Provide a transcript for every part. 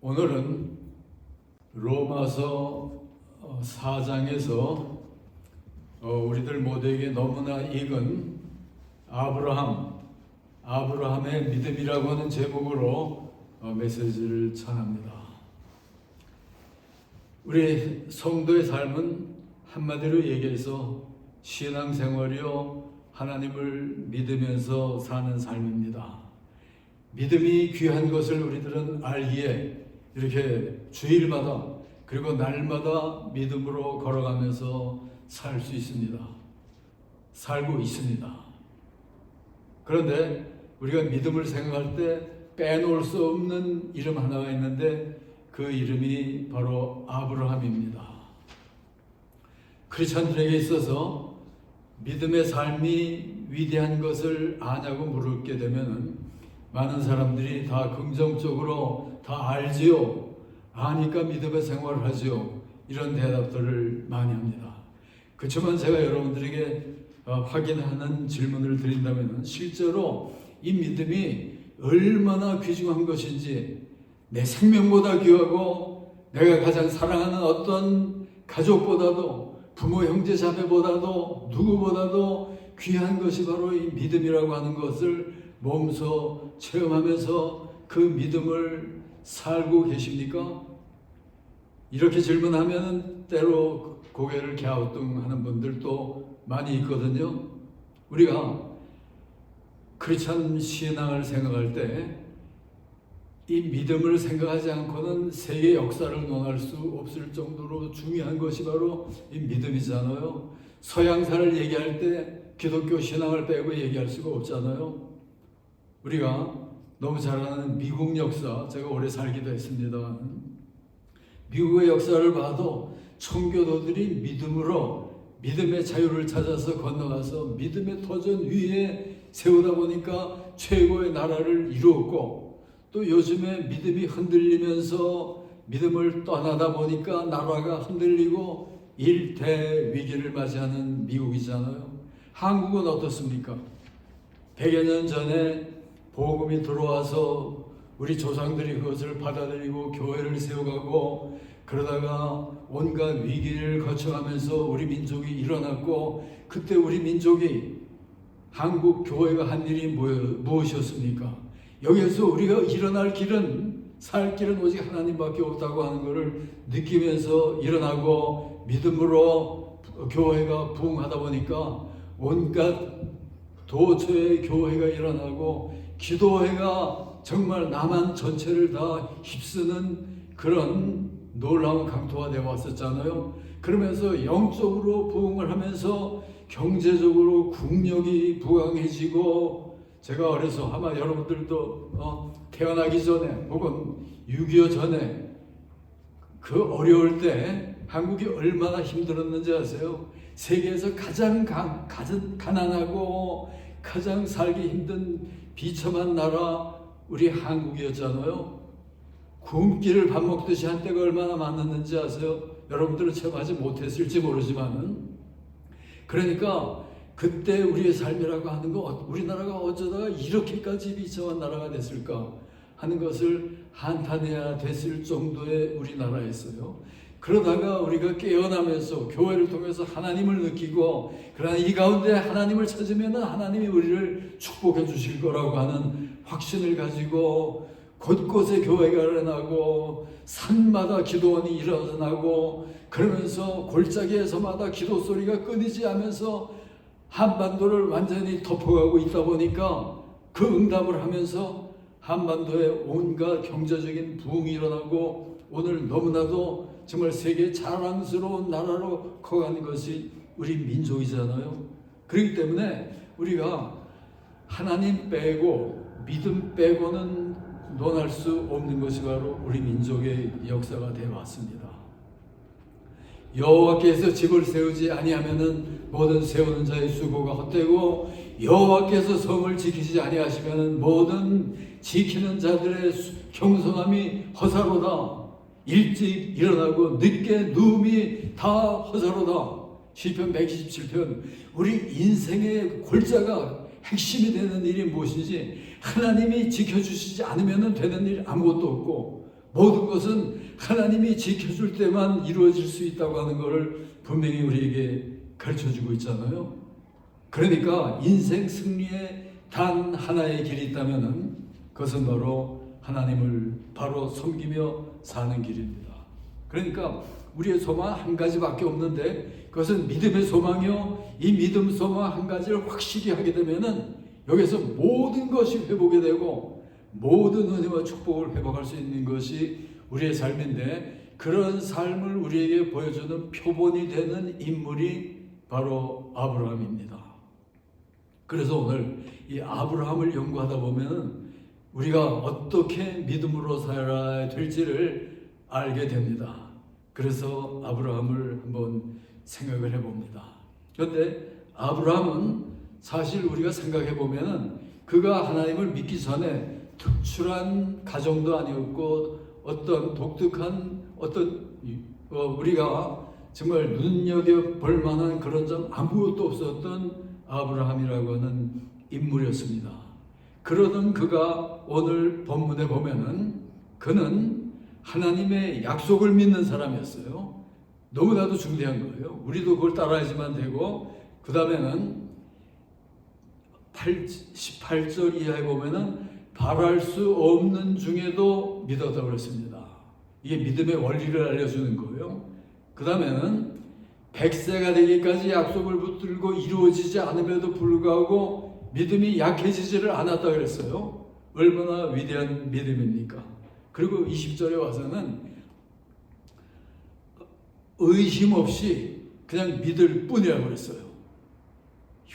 오늘은 로마서 4장에서 우리들 모두에게 너무나 익은 아브라함의 믿음이라고 하는 제목으로 메시지를 전합니다. 우리 성도의 삶은 한마디로 얘기해서 신앙생활이요 하나님을 믿으면서 사는 삶입니다. 믿음이 귀한 것을 우리들은 알기에 이렇게 주일마다 그리고 날마다 믿음으로 걸어가면서 살고 있습니다. 그런데 우리가 믿음을 생각할 때 빼놓을 수 없는 이름 하나가 있는데 그 이름이 바로 아브라함입니다. 크리스천들에게 있어서 믿음의 삶이 위대한 것을 아냐고 물게 되면 많은 사람들이 다 긍정적으로 다 알지요. 아니까 믿음의 생활을 하지요. 이런 대답들을 많이 합니다. 그렇지만 제가 여러분들에게 확인하는 질문을 드린다면 실제로 이 믿음이 얼마나 귀중한 것인지, 내 생명보다 귀하고 내가 가장 사랑하는 어떤 가족보다도 부모 형제 자매보다도 누구보다도 귀한 것이 바로 이 믿음이라고 하는 것을 몸소 체험하면서 그 믿음을 살고 계십니까? 이렇게 질문하면 때로 고개를 갸우뚱하는 분들도 많이 있거든요. 우리가 크리스천 신앙을 생각할 때 이 믿음을 생각하지 않고는 세계 역사를 논할 수 없을 정도로 중요한 것이 바로 이 믿음이잖아요. 서양사를 얘기할 때 기독교 신앙을 빼고 얘기할 수가 없잖아요. 우리가 너무 잘 아는 미국 역사, 제가 오래 살기도 했습니다. 미국의 역사를 봐도 청교도들이 믿음의 자유를 찾아서 건너가서 믿음의 터전 위에 세우다 보니까 최고의 나라를 이루었고, 또 요즘에 믿음이 흔들리면서 믿음을 떠나다 보니까 나라가 흔들리고 일대 위기를 맞이하는 미국이잖아요. 한국은 어떻습니까? 100여 년 전에 복음이 들어와서 우리 조상들이 그것을 받아들이고 교회를 세워가고 그러다가 온갖 위기를 거쳐가면서 우리 민족이 일어났고, 그때 우리 민족이 한국 교회가 한 일이 무엇이었습니까? 여기에서 우리가 일어날 길은, 살 길은 오직 하나님밖에 없다고 하는 것을 느끼면서 일어나고 믿음으로 교회가 부흥하다 보니까 온갖 도처의 교회가 일어나고 기도회가 정말 남한 전체를 다 휩쓰는 그런 놀라운 강토가 되어 왔었잖아요. 그러면서 영적으로 부흥을 하면서 경제적으로 국력이 부강해지고, 제가 어려서 아마 여러분들도 태어나기 전에 혹은 6.25 전에 그 어려울 때 한국이 얼마나 힘들었는지 아세요? 세계에서 가장 가난하고 가장 살기 힘든 비참한 나라 우리 한국이었잖아요. 굶기를 밥 먹듯이 한 때가 얼마나 많았는지 아세요? 여러분들은 체험하지 못했을지 모르지만은, 그러니까 그때 우리의 삶이라고 하는 거, 우리나라가 어쩌다가 이렇게까지 비참한 나라가 됐을까 하는 것을 한탄해야 됐을 정도의 우리나라였어요. 그러다가 우리가 깨어나면서 교회를 통해서 하나님을 느끼고, 그러나 이 가운데 하나님을 찾으면 하나님이 우리를 축복해 주실 거라고 하는 확신을 가지고 곳곳에 교회가 일어나고 산마다 기도원이 일어나고, 그러면서 골짜기에서마다 기도 소리가 끊이지 않으면서 한반도를 완전히 덮어가고 있다 보니까 그 응답을 하면서 한반도에 온갖 경제적인 부흥이 일어나고 오늘 너무나도 정말 세계 자랑스러운 나라로 커가는 것이 우리 민족이잖아요. 그렇기 때문에 우리가 하나님 빼고 믿음 빼고는 논할 수 없는 것이 바로 우리 민족의 역사가 되어 왔습니다. 여호와께서 집을 세우지 아니하면은 모든 세우는 자의 수고가 헛되고, 여호와께서 성을 지키지 아니하시면은 모든 지키는 자들의 경성함이 허사로다. 일찍 일어나고 늦게 누움이 다 허사로다. 시편 127편. 우리 인생의 골자가 핵심이 되는 일이 무엇인지, 하나님이 지켜주시지 않으면 되는 일 아무것도 없고, 모든 것은 하나님이 지켜줄 때만 이루어질 수 있다고 하는 것을 분명히 우리에게 가르쳐주고 있잖아요. 그러니까 인생 승리에 단 하나의 길이 있다면 그것은 바로 하나님을 바로 섬기며 사는 길입니다. 그러니까 우리의 소망 한 가지밖에 없는데 그것은 믿음의 소망이요. 이 믿음 소망 한 가지를 확실히 하게 되면은 여기서 모든 것이 회복이 되고 모든 은혜와 축복을 회복할 수 있는 것이 우리의 삶인데, 그런 삶을 우리에게 보여주는 표본이 되는 인물이 바로 아브라함입니다. 그래서 오늘 이 아브라함을 연구하다 보면 우리가 어떻게 믿음으로 살아야 될지를 알게 됩니다. 그래서 아브라함을 한번 생각을 해봅니다. 그런데 아브라함은 사실 우리가 생각해 보면 그가 하나님을 믿기 전에 특출한 가정도 아니었고 어떤 독특한 우리가 정말 눈여겨볼 만한 그런 점 아무것도 없었던 아브라함이라고 하는 인물이었습니다. 그러던 그가 오늘 본문에 보면은 그는 하나님의 약속을 믿는 사람이었어요. 너무나도 중대한 거예요. 우리도 그걸 따라야지만 되고, 그 다음에는 18절 이하에 보면은 바랄 수 없는 중에도 믿었다고 그랬습니다. 이게 믿음의 원리를 알려주는 거예요. 그 다음에는 100세가 되기까지 약속을 붙들고 이루어지지 않음에도 불구하고 믿음이 약해지지를 않았다고 그랬어요. 얼마나 위대한 믿음입니까? 그리고 20절에 와서는 의심 없이 그냥 믿을 뿐이라고 그랬어요.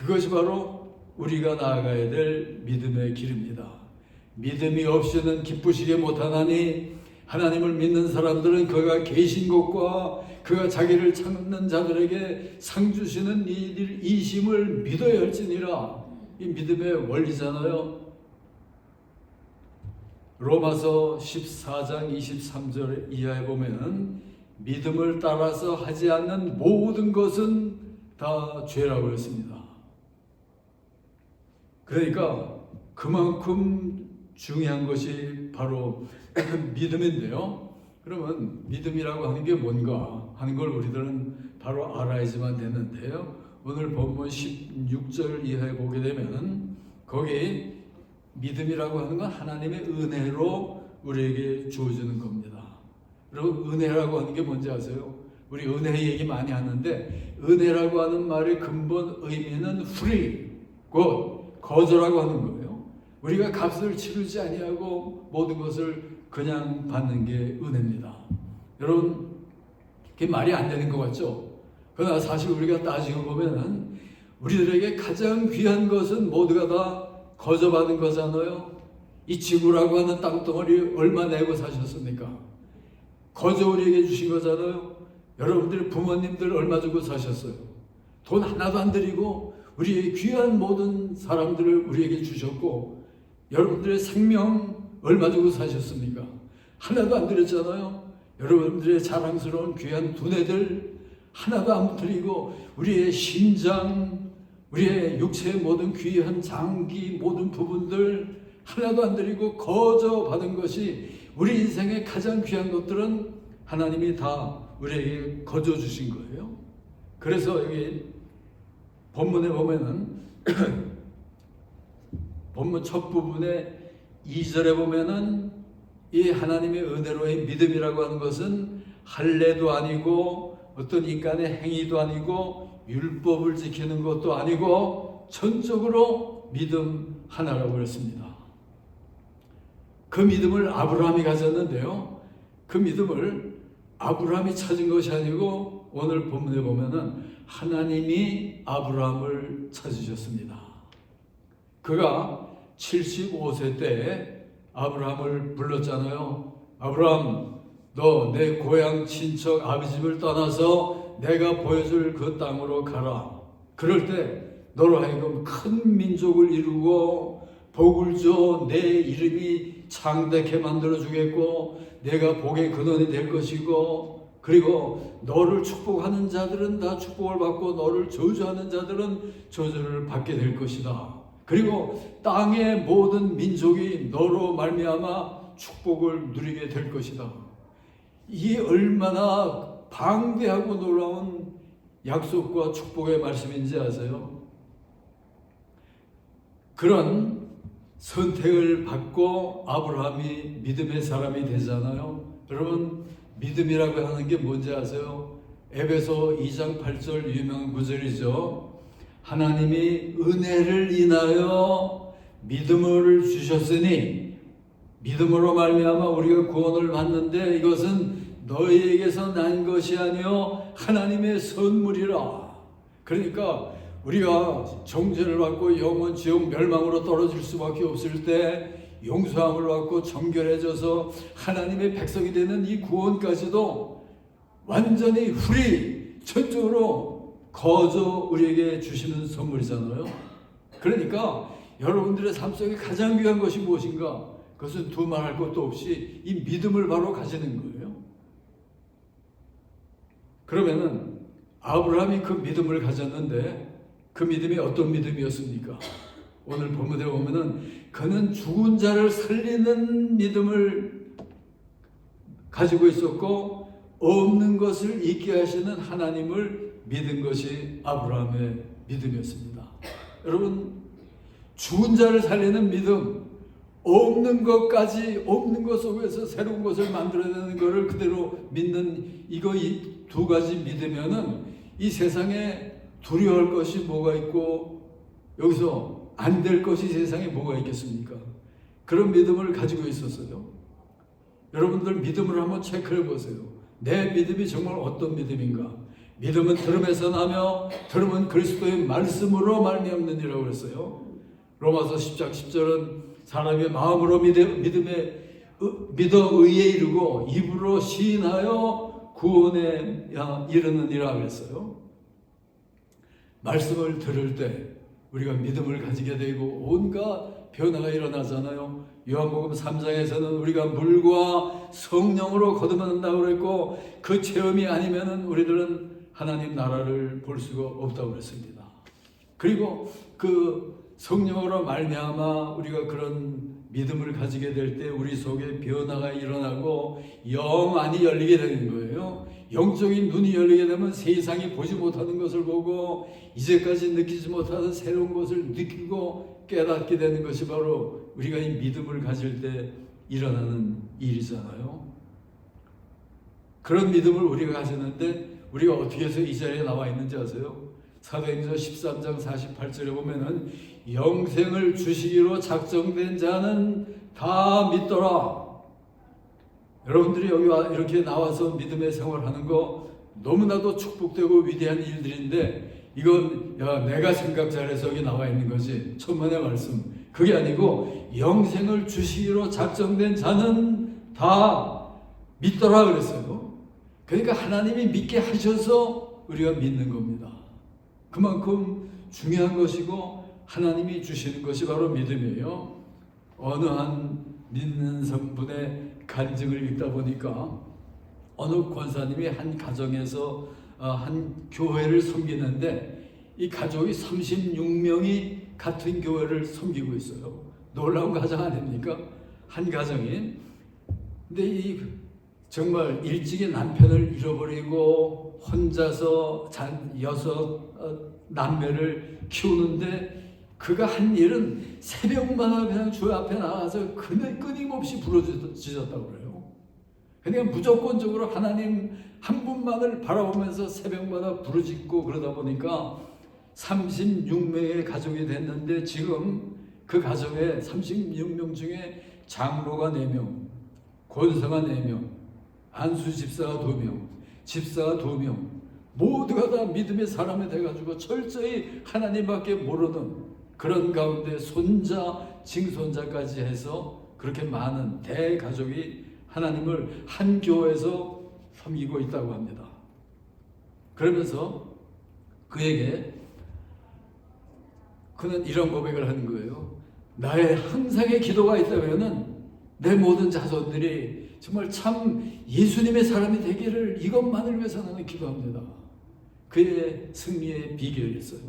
이것이 바로 우리가 나아가야 될 믿음의 길입니다. 믿음이 없이는 기쁘시게 못하나니 하나님을 믿는 사람들은 그가 계신 것과 그가 자기를 찾는 자들에게 상 주시는 이심을 믿어야 할지니라. 이 믿음의 원리잖아요. 로마서 14장 23절 이하에 보면은 믿음을 따라서 하지 않는 모든 것은 다 죄라고 했습니다. 그러니까 그만큼 중요한 것이 바로 믿음인데요. 그러면 믿음이라고 하는 게 뭔가 하는 걸 우리들은 바로 알아야지만 되는데요. 오늘 본문 16절 이하에 보게 되면 거기 믿음이라고 하는 건 하나님의 은혜로 우리에게 주어지는 겁니다. 그리고 은혜라고 하는 게 뭔지 아세요? 우리 은혜 얘기 많이 하는데 은혜라고 하는 말의 근본 의미는 free, 곧 거저라고 하는 거예요. 우리가 값을 치르지 아니하고 모든 것을 그냥 받는 게 은혜입니다. 여러분, 그게 말이 안 되는 것 같죠? 그러나 사실 우리가 따지고 보면은 우리들에게 가장 귀한 것은 모두가 다 거저받은 거잖아요. 이 지구라고 하는 땅덩어리 얼마 내고 사셨습니까? 거저 우리에게 주신 거잖아요. 여러분들의 부모님들 얼마 주고 사셨어요? 돈 하나도 안 드리고 우리의 귀한 모든 사람들을 우리에게 주셨고, 여러분들의 생명 얼마 주고 사셨습니까? 하나도 안 드렸잖아요. 여러분들의 자랑스러운 귀한 두뇌들 하나도 안 드리고 우리의 심장, 우리의 육체의 모든 귀한 장기 모든 부분들 하나도 안 드리고 거저 받은 것이, 우리 인생의 가장 귀한 것들은 하나님이 다 우리에게 거저 주신 거예요. 그래서 여기 본문에 보면은 본문 첫 부분에 2절에 보면은 이 하나님의 은혜로의 믿음이라고 하는 것은 할례도 아니고 어떤 인간의 행위도 아니고 율법을 지키는 것도 아니고 전적으로 믿음 하나라고 그랬습니다. 그 믿음을 아브라함이 가졌는데요. 그 믿음을 아브라함이 찾은 것이 아니고 오늘 본문에 보면은 하나님이 아브라함을 찾으셨습니다. 그가 75세 때에 아브라함을 불렀잖아요. 아브라함, 너 내 고향 친척 아버지 집을 떠나서 내가 보여줄 그 땅으로 가라. 그럴 때 너로 하여금 큰 민족을 이루고 복을 줘 내 이름이 창대케 만들어 주겠고 내가 복의 근원이 될 것이고, 그리고 너를 축복하는 자들은 다 축복을 받고 너를 저주하는 자들은 저주를 받게 될 것이다. 그리고 땅의 모든 민족이 너로 말미암아 축복을 누리게 될 것이다. 이게 얼마나 방대하고 놀라운 약속과 축복의 말씀인지 아세요? 그런 선택을 받고 아브라함이 믿음의 사람이 되잖아요. 여러분, 믿음이라고 하는 게 뭔지 아세요? 에베소 2장 8절 유명한 구절이죠. 하나님이 은혜를 인하여 믿음을 주셨으니 믿음으로 말미암아 우리가 구원을 받는데 이것은 너희에게서 난 것이 아니요 하나님의 선물이라. 그러니까 우리가 정죄를 받고 영원 지옥 멸망으로 떨어질 수밖에 없을 때 용서함을 받고 정결해져서 하나님의 백성이 되는 이 구원까지도 완전히 free, 전적으로 거저 우리에게 주시는 선물이잖아요. 그러니까 여러분들의 삶 속에 가장 귀한 것이 무엇인가? 그것은 두말할 것도 없이 이 믿음을 바로 가지는 거예요. 그러면은 아브라함이 그 믿음을 가졌는데 그 믿음이 어떤 믿음이었습니까? 오늘 본문에 보면은 그는 죽은 자를 살리는 믿음을 가지고 있었고 없는 것을 있게 하시는 하나님을 믿은 것이 아브라함의 믿음이었습니다. 여러분, 죽은 자를 살리는 믿음, 없는 것까지 없는 것 속에서 새로운 것을 만들어내는 것을 그대로 믿는 이 두 가지 믿으면은 이 세상에 두려워할 것이 뭐가 있고 여기서 안 될 것이 세상에 뭐가 있겠습니까? 그런 믿음을 가지고 있었어요. 여러분들 믿음을 한번 체크해 보세요. 내 믿음이 정말 어떤 믿음인가? 믿음은 들음에서 나며 들음은 그리스도의 말씀으로 말미암느니라고 그랬어요. 로마서 10장 10절은 사람이 마음으로 믿어 의에 이르고 입으로 시인하여 구원에 이르느니라 그랬어요. 말씀을 들을 때 우리가 믿음을 가지게 되고 온갖 변화가 일어나잖아요. 요한복음 3장에서는 우리가 물과 성령으로 거듭난다고 그랬고 그 체험이 아니면은 우리들은 하나님 나라를 볼 수가 없다고 그랬습니다. 그리고 그 성령으로 말미암아 우리가 그런 믿음을 가지게 될 때 우리 속에 변화가 일어나고 영안이 열리게 되는 거예요. 영적인 눈이 열리게 되면 세상이 보지 못하는 것을 보고 이제까지 느끼지 못하는 새로운 것을 느끼고 깨닫게 되는 것이 바로 우리가 이 믿음을 가질 때 일어나는 일이잖아요. 그런 믿음을 우리가 가졌는데 우리가 어떻게 해서 이 자리에 나와 있는지 아세요? 사도행전 13장 48절에 보면은 영생을 주시기로 작정된 자는 다 믿더라. 여러분들이 여기 이렇게 나와서 믿음의 생활하는 거 너무나도 축복되고 위대한 일들인데 이건 내가 생각 잘해서 여기 나와 있는 거지. 천만의 말씀. 그게 아니고 영생을 주시기로 작정된 자는 다 믿더라 그랬어요. 그러니까 하나님이 믿게 하셔서 우리가 믿는 겁니다. 그만큼 중요한 것이고 하나님이 주시는 것이 바로 믿음이에요. 어느 한 믿는 성분의 간증을 읽다 보니까 어느 권사님이 한 가정에서 한 교회를 섬기는데 이 가족이 36명이 같은 교회를 섬기고 있어요. 놀라운 가정 아닙니까? 한 가정이. 근데 이 정말 일찍이 남편을 잃어버리고 혼자서 여섯 남매를 키우는데 그가 한 일은 새벽마다 그냥 주 앞에 나가서 끊임없이 부르짖었다고 그래요. 그러니까 무조건적으로 하나님 한 분만을 바라보면서 새벽마다 부르짖고 그러다 보니까 36명의 가족이 됐는데 지금 그 가정에 36명 중에 장로가 4명, 권사가 4명, 안수 집사가 2명, 집사가 2명, 모두가 다 믿음의 사람이 돼가지고 철저히 하나님밖에 모르는 그런 가운데 손자, 징손자까지 해서 그렇게 많은 대가족이 하나님을 한 교회에서 섬기고 있다고 합니다. 그러면서 그는 이런 고백을 하는 거예요. 나의 항상의 기도가 있다면은 내 모든 자손들이 정말 참 예수님의 사람이 되기를 이것만을 위해서 나는 기도합니다. 그의 승리의 비결이었어요.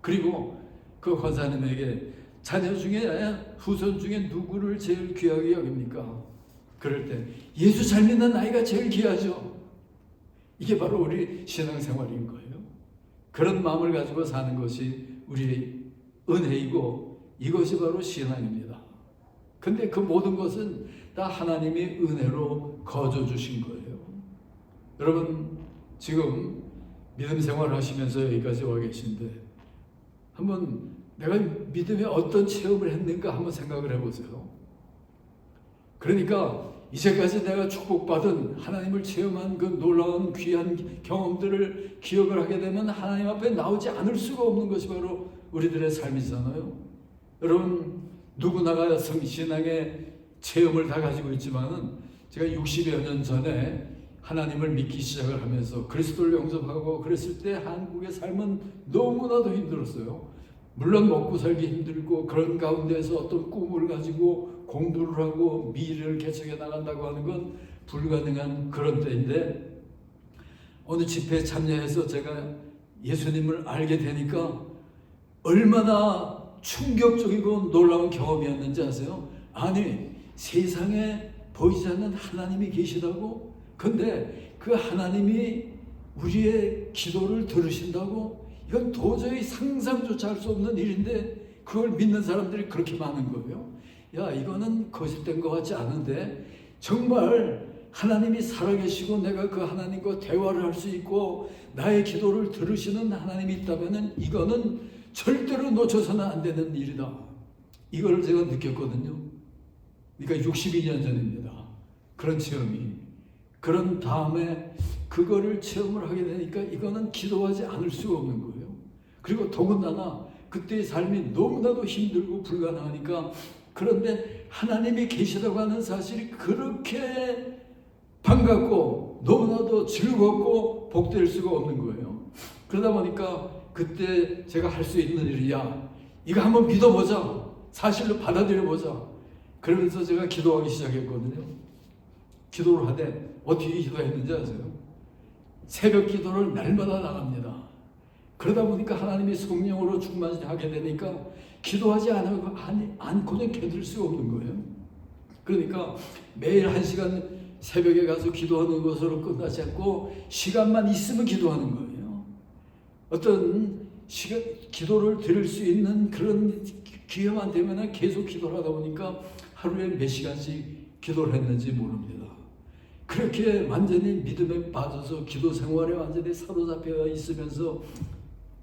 그리고 그 권사님에게 자녀 중에 후손 중에 누구를 제일 귀하게 여깁니까? 그럴 때 예수 잘 믿는 나이가 제일 귀하죠. 이게 바로 우리 신앙생활인 거예요. 그런 마음을 가지고 사는 것이 우리 은혜이고 이것이 바로 신앙입니다. 근데 그 모든 것은 다 하나님이 은혜로 거저 주신 거예요. 여러분 지금 믿음 생활 하시면서 여기까지 와 계신데 한번 내가 믿음에 어떤 체험을 했는가 한번 생각을 해보세요. 그러니까 이제까지 내가 축복받은 하나님을 체험한 그 놀라운 귀한 경험들을 기억을 하게 되면 하나님 앞에 나오지 않을 수가 없는 것이 바로 우리들의 삶이잖아요. 여러분 누구나가 성신앙의 체험을 다 가지고 있지만은 제가 60여 년 전에 하나님을 믿기 시작을 하면서 그리스도를 영접하고 그랬을 때 한국의 삶은 너무나도 힘들었어요. 물론 먹고 살기 힘들고 그런 가운데서 어떤 꿈을 가지고 공부를 하고 미래를 개척해 나간다고 하는 건 불가능한 그런 때인데 어느 집회에 참여해서 제가 예수님을 알게 되니까 얼마나 충격적이고 놀라운 경험이었는지 아세요? 아니 세상에 보이지 않는 하나님이 계시다고? 근데 그 하나님이 우리의 기도를 들으신다고? 이건 도저히 상상조차 할 수 없는 일인데 그걸 믿는 사람들이 그렇게 많은 거예요. 야 이거는 거짓된 것 같지 않은데 정말 하나님이 살아계시고 내가 그 하나님과 대화를 할 수 있고 나의 기도를 들으시는 하나님이 있다면 이거는 절대로 놓쳐서는 안 되는 일이다. 이걸 제가 느꼈거든요. 그러니까 62년 전입니다. 그런 체험이. 그런 다음에 그거를 체험을 하게 되니까 이거는 기도하지 않을 수가 없는 거예요. 그리고 더군다나 그때의 삶이 너무나도 힘들고 불가능하니까 그런데 하나님이 계시다고 하는 사실이 그렇게 반갑고 너무나도 즐겁고 복될 수가 없는 거예요. 그러다 보니까 그때 제가 할 수 있는 일이 야 이거 한번 믿어보자. 사실로 받아들여보자. 그러면서 제가 기도하기 시작했거든요. 기도를 하되 어떻게 기도했는지 아세요? 새벽 기도를 날마다 나갑니다. 그러다 보니까 하나님이 성령으로 충만하게 되니까 기도하지 않고는 견딜 수가 없는 거예요. 그러니까 매일 1시간 새벽에 가서 기도하는 것으로 끝나지 않고 시간만 있으면 기도하는 거예요. 어떤 기도를 드릴 수 있는 그런 기회만 되면 계속 기도를 하다 보니까 하루에 몇 시간씩 기도를 했는지 모릅니다. 그렇게 완전히 믿음에 빠져서 기도 생활에 완전히 사로잡혀 있으면서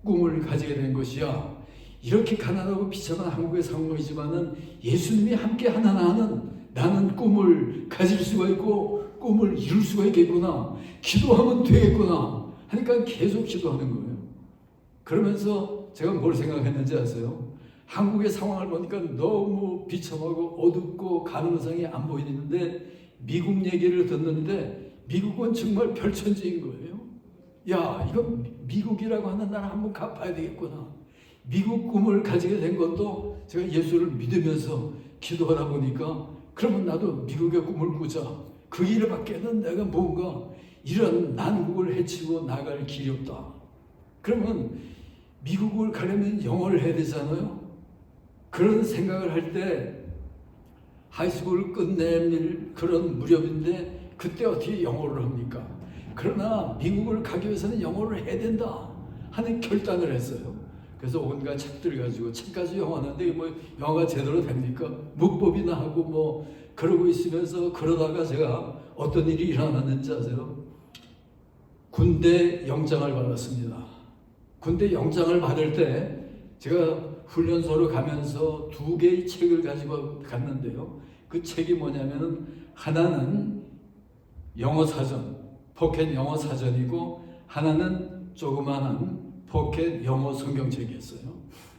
꿈을 가지게 된 것이야. 이렇게 가난하고 비참한 한국의 상황이지만은 예수님이 함께 하는 나는 꿈을 가질 수가 있고 꿈을 이룰 수가 있겠구나. 기도하면 되겠구나. 하니까 계속 기도하는 거예요. 그러면서 제가 뭘 생각했는지 아세요? 한국의 상황을 보니까 너무 비참하고 어둡고 가능성이 안 보이는데 미국 얘기를 듣는데 미국은 정말 별천지인 거예요. 야, 이거 미국이라고 하는 나라 한번 가봐야 되겠구나. 미국 꿈을 가지게 된 것도 제가 예수를 믿으면서 기도하다 보니까 그러면 나도 미국의 꿈을 꾸자. 그 일밖에는 내가 뭔가 이런 난국을 헤치고 나갈 길이 없다. 그러면 미국을 가려면 영어를 해야 되잖아요. 그런 생각을 할 때 하이스쿨을 끝낼 그런 무렵인데 그때 어떻게 영어를 합니까? 그러나 미국을 가기 위해서는 영어를 해야 된다 하는 결단을 했어요. 그래서 온갖 책들 가지고 책까지 영어하는데 뭐 영어가 제대로 됩니까? 문법이나 하고 뭐 그러고 있으면서 그러다가 제가 어떤 일이 일어났는지 아세요? 군대 영장을 받았습니다. 군대 영장을 받을 때 제가 훈련소로 가면서 2개의 책을 가지고 갔는데요. 그 책이 뭐냐면은 하나는 영어 사전, 포켓 영어 사전이고 하나는 조그마한 포켓 영어 성경책이었어요.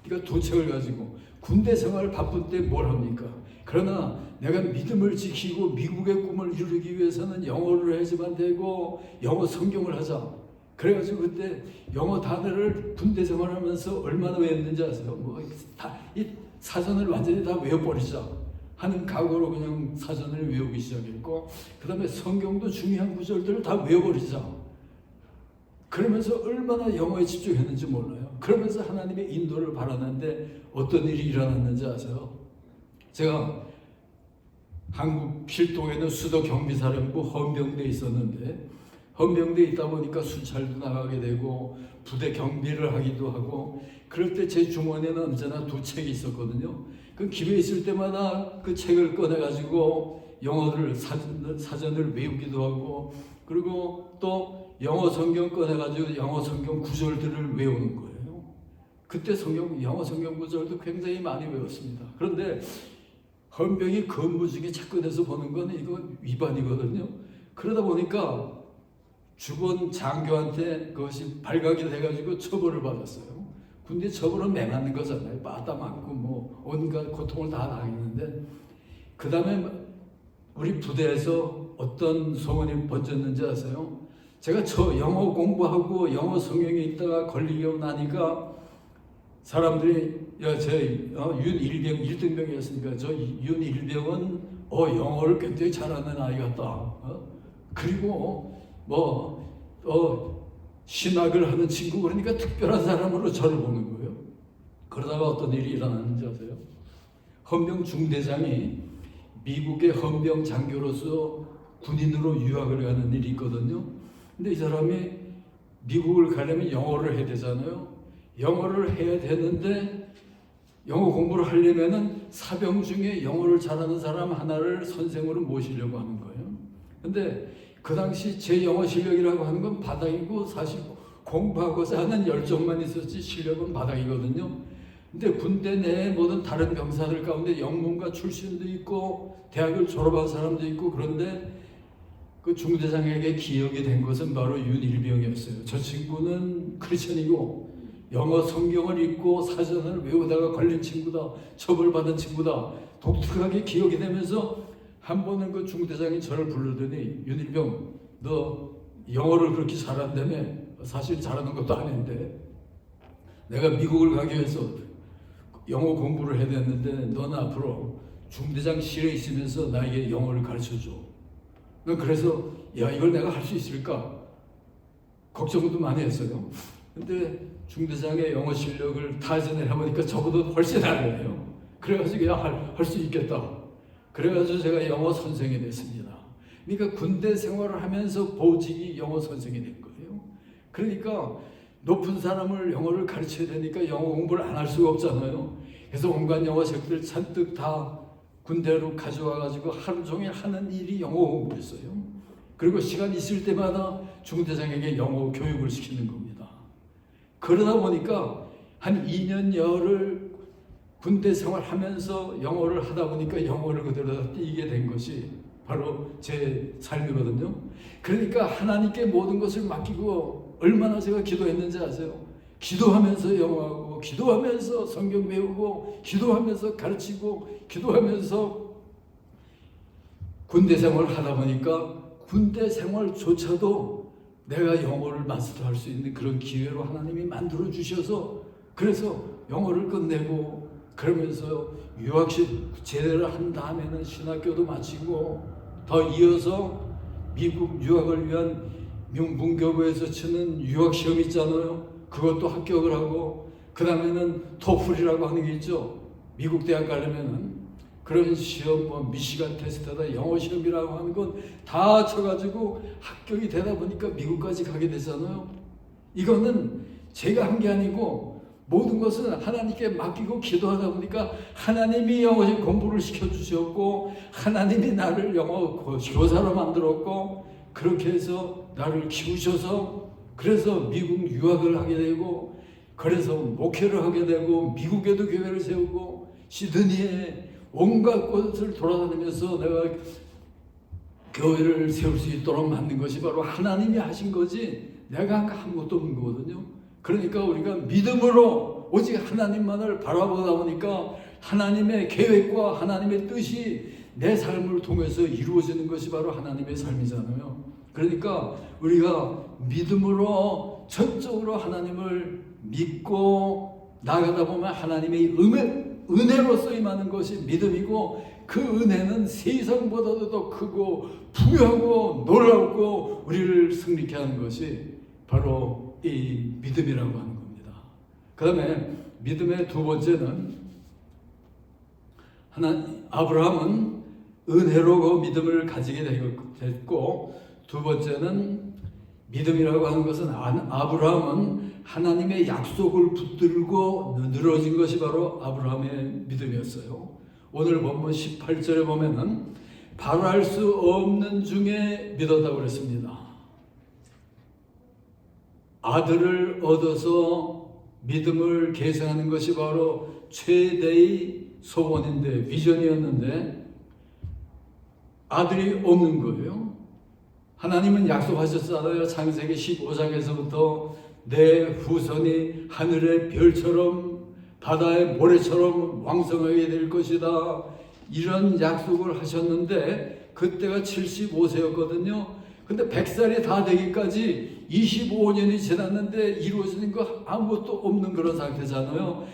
그러니까 2 책을 가지고 군대 생활 바쁠 때 뭘 합니까? 그러나 내가 믿음을 지키고 미국의 꿈을 이루기 위해서는 영어를 해야지만 되고 영어 성경을 하자. 그래가지고 그때 영어 단어를 군대 생활하면서 얼마나 외웠는지 아세요? 이 사전을 완전히 다 외워버리자 하는 각오로 그냥 사전을 외우기 시작했고 그 다음에 성경도 중요한 구절들을 다 외워버리자. 그러면서 얼마나 영어에 집중했는지 몰라요. 그러면서 하나님의 인도를 바라는데 어떤 일이 일어났는지 아세요? 제가 한국 필동에는 수도 경비사령부 헌병대에 있었는데 헌병대에 있다 보니까 순찰도 나가게 되고 부대 경비를 하기도 하고 그럴 때 제 주머니에는 언제나 두 책이 있었거든요. 그 집에 있을 때마다 그 책을 꺼내가지고 영어를 사전을 외우기도 하고 그리고 또 영어 성경 꺼내가지고 영어 성경 구절들을 외우는 거예요. 그때 영어 성경 구절도 굉장히 많이 외웠습니다. 그런데 헌병이 근무 중에 찾아내서 보는 건 이거 위반이거든요. 그러다 보니까 주본 장교한테 그것이 발각이 돼가지고 처벌을 받았어요. 군대 처벌은 매맞는 거잖아요. 맞다 맞고 뭐 온갖 고통을 다 당했는데 그 다음에 우리 부대에서 어떤 소문이 번졌는지 아세요? 제가 영어 공부하고 영어 성경에 있다가 걸리고 나니까 사람들이 윤일병 1등병이었으니까 저 윤일병은 영어를 굉장히 잘하는 아이 같다. 그리고 신학을 하는 친구 그러니까 특별한 사람으로 저를 보는 거예요. 그러다가 어떤 일이 일어났는지 아세요? 헌병 중대장이 미국의 헌병 장교로서 군인으로 유학을 가는 일이 있거든요. 근데 이 사람이 미국을 가려면 영어를 해야 되잖아요. 영어를 해야 되는데 영어 공부를 하려면은 사병 중에 영어를 잘하는 사람 하나를 선생으로 모시려고 하는 거예요. 근데 그 당시 제 영어 실력이라고 하는 건 바닥이고 사실 공부하고자 하는 열정만 있었지 실력은 바닥이거든요. 근데 군대 내에 모든 다른 병사들 가운데 영문과 출신도 있고 대학을 졸업한 사람도 있고 그런데 그 중대장에게 기억이 된 것은 바로 윤일병이었어요. 저 친구는 크리스천이고 영어 성경을 읽고 사전을 외우다가 걸린 친구다. 처벌받은 친구다. 독특하게 기억이 되면서 한 번은 그 중대장이 저를 불러더니 윤일병 너 영어를 그렇게 잘한다며 사실 잘하는 것도 아닌데 내가 미국을 가기 위해서 영어 공부를 해야 되는데 너는 앞으로 중대장실에 있으면서 나에게 영어를 가르쳐줘. 그래서 이걸 내가 할 수 있을까 걱정도 많이 했어요. 근데 중대장의 영어 실력을 타전을 해보니까 저보다 훨씬 잘해요. 그래가지고 할 수 있겠다. 그래가지고 제가 영어 선생이 됐습니다. 그러니까 군대 생활을 하면서 보직이 영어 선생이 된 거예요. 그러니까 높은 사람을 영어를 가르쳐야 되니까 영어 공부를 안 할 수가 없잖아요. 그래서 온갖 영어책들 잔뜩 다 군대로 가져와가지고 하루 종일 하는 일이 영어 공부였어요. 그리고 시간 있을 때마다 중대장에게 영어 교육을 시키는 겁니다. 그러다 보니까 한 2년여를 군대 생활하면서 영어를 하다 보니까 영어를 그대로 띄게 된 것이 바로 제 삶이거든요. 그러니까 하나님께 모든 것을 맡기고 얼마나 제가 기도했는지 아세요? 기도하면서 영어하고 기도하면서 성경 배우고 기도하면서 가르치고 기도하면서 군대 생활을 하다 보니까 군대 생활조차도 내가 영어를 마스터할 수 있는 그런 기회로 하나님이 만들어 주셔서 그래서 영어를 끝내고 그러면서 유학식 제대를 한 다음에는 신학교도 마치고 더 이어서 미국 유학을 위한 문교부에서 치는 유학 시험 있잖아요. 그것도 합격을 하고 그 다음에는 토플이라고 하는 게 있죠. 미국 대학 가려면은 그런 시험 미시간 테스트다 영어 시험이라고 하는 건 다 쳐가지고 합격이 되다 보니까 미국까지 가게 되잖아요. 이거는 제가 한 게 아니고 모든 것은 하나님께 맡기고 기도하다 보니까 하나님이 영어 공부를 시켜주셨고 하나님이 나를 영어 교사로 만들었고 그렇게 해서 나를 키우셔서 그래서 미국 유학을 하게 되고 그래서 목회를 하게 되고 미국에도 교회를 세우고 시드니에 온갖 곳을 돌아다니면서 내가 교회를 세울 수 있도록 만든 것이 바로 하나님이 하신 거지 내가 한 것도 없는 거거든요. 그러니까 우리가 믿음으로 오직 하나님만을 바라보다 보니까 하나님의 계획과 하나님의 뜻이 내 삶을 통해서 이루어지는 것이 바로 하나님의 삶이잖아요. 그러니까 우리가 믿음으로 전적으로 하나님을 믿고 나가다 보면 하나님의 은혜로서 임하는 것이 믿음이고 그 은혜는 세상보다도 더 크고 부유하고 놀랍고 우리를 승리케 하는 것이 바로 이 믿음이라고 하는 겁니다. 그 다음에 믿음의 두 번째는 아브라함은 은혜로 그 믿음을 가지게 됐고, 두 번째는 믿음이라고 하는 것은 아브라함은 하나님의 약속을 붙들고 늘어진 것이 바로 아브라함의 믿음이었어요. 오늘 본문 18절에 보면은 바랄 수 없는 중에 믿었다고 그랬습니다. 아들을 얻어서 믿음을 계승하는 것이 바로 최대의 소원인데, 비전이었는데 아들이 없는 거예요. 하나님은 약속하셨잖아요. 창세기 15장에서부터 내 후손이 하늘의 별처럼 바다의 모래처럼 왕성하게 될 것이다, 이런 약속을 하셨는데 그때가 75세였거든요. 근데 100살이 다 되기까지 25년이 지났는데 이루어지는 거 아무것도 없는 그런 상태잖아요.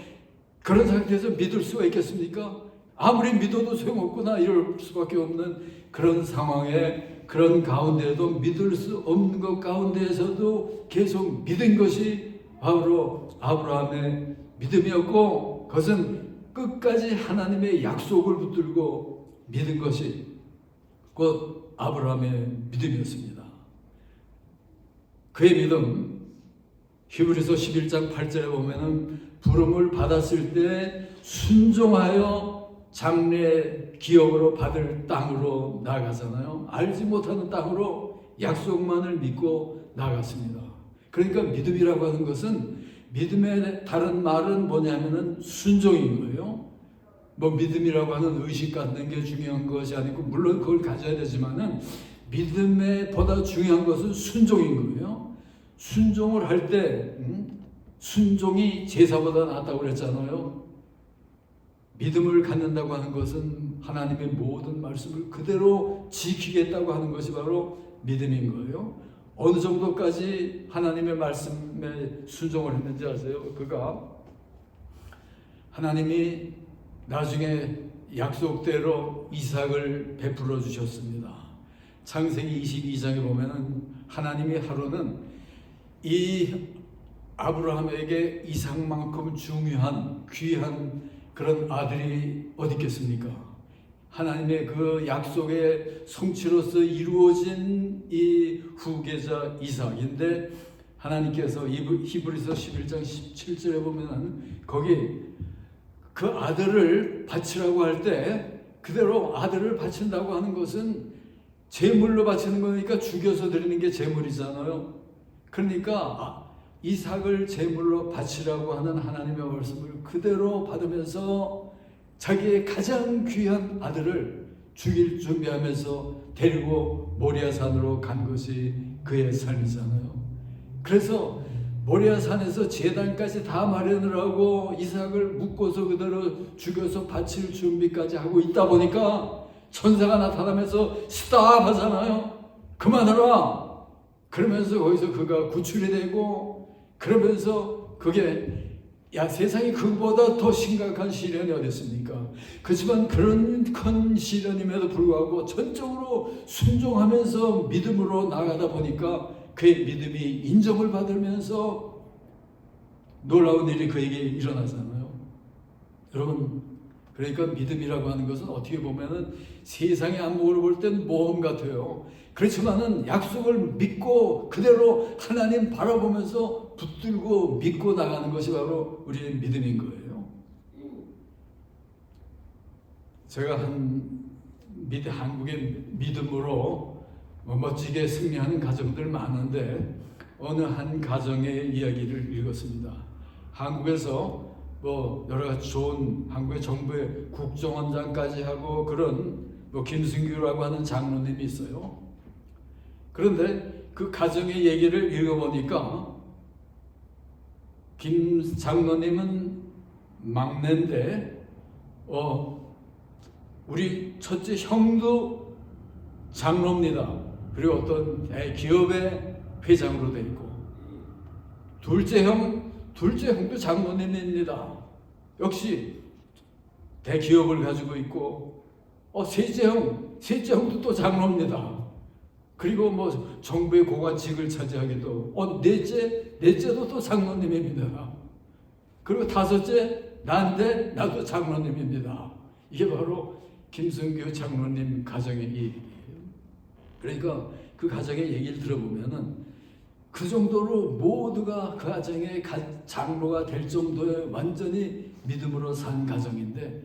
그런 상태에서 믿을 수가 있겠습니까? 아무리 믿어도 소용없구나 이럴 수밖에 없는 그런 상황에, 그런 가운데에도 믿을 수 없는 것 가운데에서도 계속 믿은 것이 바로 아브라함의 믿음이었고, 그것은 끝까지 하나님의 약속을 붙들고 믿은 것이 곧 아브라함의 믿음이었습니다. 그의 믿음, 히브리서 11장 8절에 보면은 부름을 받았을 때 순종하여 장래 기업으로 받을 땅으로 나아가잖아요. 알지 못하는 땅으로 약속만을 믿고 나아갔습니다. 그러니까 믿음이라고 하는 것은, 믿음의 다른 말은 뭐냐면은 순종인 거예요. 뭐 믿음이라고 하는 의식 갖는 게 중요한 것이 아니고, 물론 그걸 가져야 되지만은 믿음에 보다 중요한 것은 순종인 거예요. 순종을 할 때 순종이 제사보다 낫다고 그랬잖아요. 믿음을 갖는다고 하는 것은 하나님의 모든 말씀을 그대로 지키겠다고 하는 것이 바로 믿음인 거예요. 어느 정도까지 하나님의 말씀에 순종을 했는지 아세요? 그가 하나님이 나중에 약속대로 이삭을 베풀어 주셨습니다. 창세기 22장에 보면은 하나님이 하루는 이 아브라함에게 이삭만큼 중요한 귀한 그런 아들이 어디 있겠습니까? 하나님의 그 약속의 성취로서 이루어진 이 후계자 이삭인데, 하나님께서 히브리서 11장 17절에 보면 거기 그 아들을 바치라고 할 때, 그대로 아들을 바친다고 하는 것은 제물로 바치는 거니까 죽여서 드리는 게 제물이잖아요. 그러니까 이삭을 제물로 바치라고 하는 하나님의 말씀을 그대로 받으면서 자기의 가장 귀한 아들을 죽일 준비하면서 데리고 모리아산으로 간 것이 그의 삶이잖아요. 그래서 모리아산에서 제단까지 다 마련을 하고 이삭을 묶어서 그대로 죽여서 바칠 준비까지 하고 있다 보니까 천사가 나타나면서 스탑하잖아요. 그만하라. 그러면서 거기서 그가 구출이 되고, 그러면서 그게 세상에 그보다 더 심각한 시련이 어디 있습니까? 그렇지만 그런 큰 시련임에도 불구하고 전적으로 순종하면서 믿음으로 나가다 보니까 그의 믿음이 인정을 받으면서 놀라운 일이 그에게 일어나잖아요. 여러분, 그러니까 믿음이라고 하는 것은 어떻게 보면은 세상의 안목으로 볼 땐 모험 같아요. 그렇지만은 약속을 믿고 그대로 하나님 바라보면서 붙들고 믿고 나가는 것이 바로 우리의 믿음인 거예요. 제가 한국의 믿음으로 멋지게 승리하는 가정들 많은데, 어느 한 가정의 이야기를 읽었습니다. 한국에서 뭐 여러 가지 좋은 한국의 정부의 국정원장까지 하고 그런 김승규라고 하는 장로님이 있어요. 그런데 그 가정의 얘기를 읽어보니까 김 장로님은 막내인데 우리 첫째 형도 장로입니다. 그리고 어떤 기업의 회장으로 돼 있고, 둘째 형도 장로님입니다. 역시 대기업을 가지고 있고, 셋째 형도 또 장로입니다. 그리고 뭐 정부의 고관직을 차지하기도, 넷째도 또 장로님입니다. 그리고 다섯째 나도 장로님입니다. 이게 바로 김성교 장로님 가정의 얘기예요. 그러니까 그 가정의 얘기를 들어보면은 그 정도로 모두가 그 가정의 장로가 될 정도의 완전히 믿음으로 산 가정인데,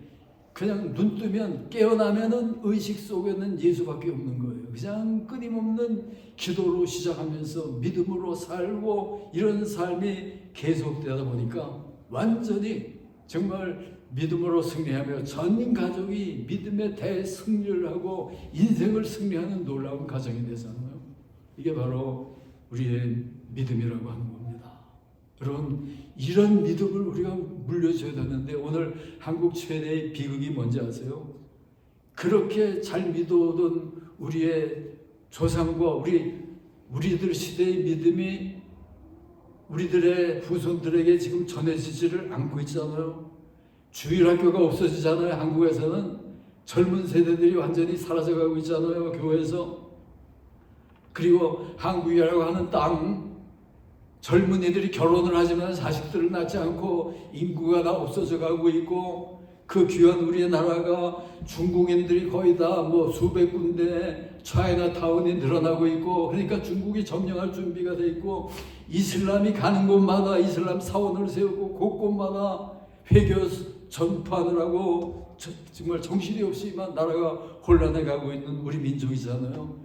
그냥 눈 뜨면 깨어나면은 의식 속에는 예수밖에 없는 거예요. 그냥 끊임없는 기도로 시작하면서 믿음으로 살고, 이런 삶이 계속되다 보니까 완전히 정말 믿음으로 승리하며 전 가족이 믿음의 대승리를 하고 인생을 승리하는 놀라운 가정이 되잖아요. 이게 바로 우리의 믿음이라고 하는 겁니다. 여러분, 이런 믿음을 우리가 물려줘야 되는데, 오늘 한국 최대의 비극이 뭔지 아세요? 그렇게 잘 믿어오던 우리의 조상과 우리들 시대의 믿음이 우리들의 후손들에게 지금 전해지지를 않고 있잖아요. 주일학교가 없어지잖아요. 한국에서는 젊은 세대들이 완전히 사라져가고 있잖아요. 교회에서. 그리고 한국이라고 하는 땅, 젊은이들이 결혼을 하지만 자식들을 낳지 않고 인구가 다 없어져 가고 있고, 그 귀한 우리의 나라가 중국인들이 거의 다 수백 군데 차이나타운이 늘어나고 있고, 그러니까 중국이 점령할 준비가 돼 있고, 이슬람이 가는 곳마다 이슬람 사원을 세우고 곳곳마다 회교 전파를 하고 정말 정신이 없이 나라가 혼란해 가고 있는 우리 민족이잖아요.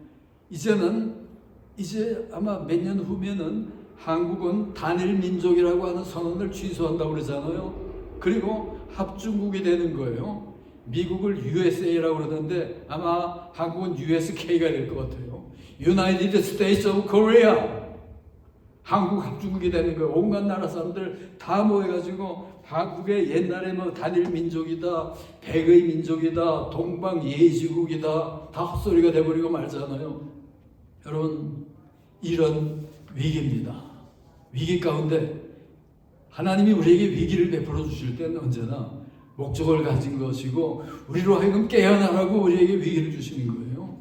이제 아마 몇 년 후면은 한국은 단일 민족이라고 하는 선언을 취소한다고 그러잖아요. 그리고 합중국이 되는 거예요. 미국을 USA라고 그러는데 아마 한국은 USK가 될 것 같아요. United States of Korea. 한국 합중국이 되는 거예요. 온갖 나라 사람들 다 모여가지고 한국의 옛날에 단일 민족이다, 백의 민족이다, 동방 예지국이다, 다 헛소리가 돼버리고 말잖아요. 여러분, 이런 위기입니다. 위기 가운데 하나님이 우리에게 위기를 베풀어 주실 때는 언제나 목적을 가진 것이고, 우리로 하여금 깨어나라고 우리에게 위기를 주시는 거예요.